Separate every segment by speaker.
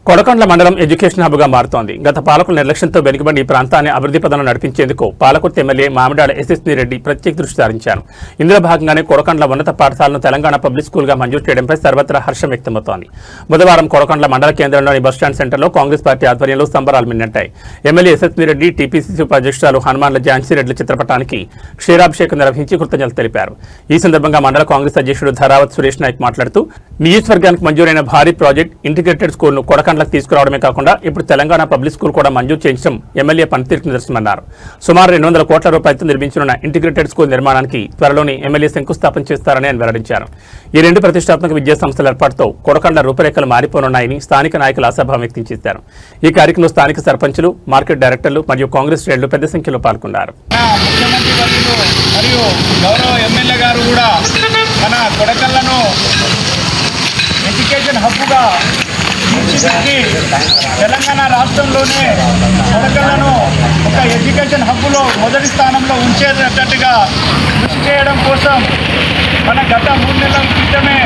Speaker 1: కొడకండ్ల మండలం ఎడ్యుకేషన్ హబ్గా మారుతోంది. గత పాలకుల నిర్లక్ష్యంతో వెనుకబడి ఈ ప్రాంతాన్ని అభివృద్ధి పదంలో నడిపించేందుకు పాలకుర్తి ఎమ్మెల్యే మామిడాల ఎస్ఎస్ని రెడ్డి ప్రత్యేక దృష్టి సారించారు. ఇందులో భాగంగానే కొడకండ్ల ఉన్నత పాఠశాలను తెలంగాణ పబ్లిక్ స్కూల్గా మంజూరు చేయడంపై సర్వత్రా హర్షం వ్యక్తమవుతోంది. బుధవారం కొడకండ్ల మండల కేంద్రంలోని బస్టాండ్ సెంటర్లో కాంగ్రెస్ పార్టీ ఆధ్వర్యంలో సంబరాలు మిన్నట్టాయి. ఎమ్మెల్యే ఎస్ఎస్ని రెడ్డి టీపీసీసీ ఉపాధ్యక్షురాలు హనుమాన్ల ఝాన్సీరెడ్డి చిత్రపటానికి క్షీరాభిషేకం నిర్వహించి కృతజ్ఞతలు తెలిపారు. ఈ సందర్భంగా మండల కాంగ్రెస్ అధ్యక్షుడు ధరావత్ సురేష్ నాయక్ మాట్లాడుతూ నియోజకవర్గానికి మంజూరైన భారీ ప్రాజెక్ట్ ఇంటిగ్రేటెడ్ స్కూల్ను కొడకండ్లకు తీసుకురావడమే కాకుండా ఇప్పుడు తెలంగాణ పబ్లిక్ స్కూల్ కూడా మంజూరు చేయించడం ఎమ్మెల్యే పనితీరుకు నిదర్శనమన్నారు. సుమారు 200 కోట్ల రూపాయలతో నిర్మించనున్న ఇంటిగ్రేటెడ్ స్కూల్ నిర్మాణానికి త్వరలోనే ఎమ్మెల్యే శంకుస్థాపన చేస్తారని ఆయన వెల్లడించారు. ఈ రెండు ప్రతిష్టాత్మక విద్యా సంస్థల ఏర్పాటుతో కొడకండ్ల రూపురేఖలు మారిపోనున్నాయని స్థానిక నాయకులు ఆశాభావం వ్యక్తం చేశారు. ఈ కార్యక్రమంలో స్థానిక సర్పంచులు, మార్కెట్ డైరెక్టర్లు మరియు కాంగ్రెస్ శ్రేణులు పెద్ద సంఖ్యలో పాల్గొన్నారు.
Speaker 2: ఎడ్యుకేషన్ హబ్గా తీర్చిదిద్ది తెలంగాణ రాష్ట్రంలోనే కొడకండ్లను ఒక ఎడ్యుకేషన్ హబ్లో మొదటి స్థానంలో ఉంచేటట్టుగా కృషి చేయడం కోసం మన గత 3 నెలల క్రితమే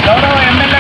Speaker 2: గౌరవ ఎమ్మెల్యే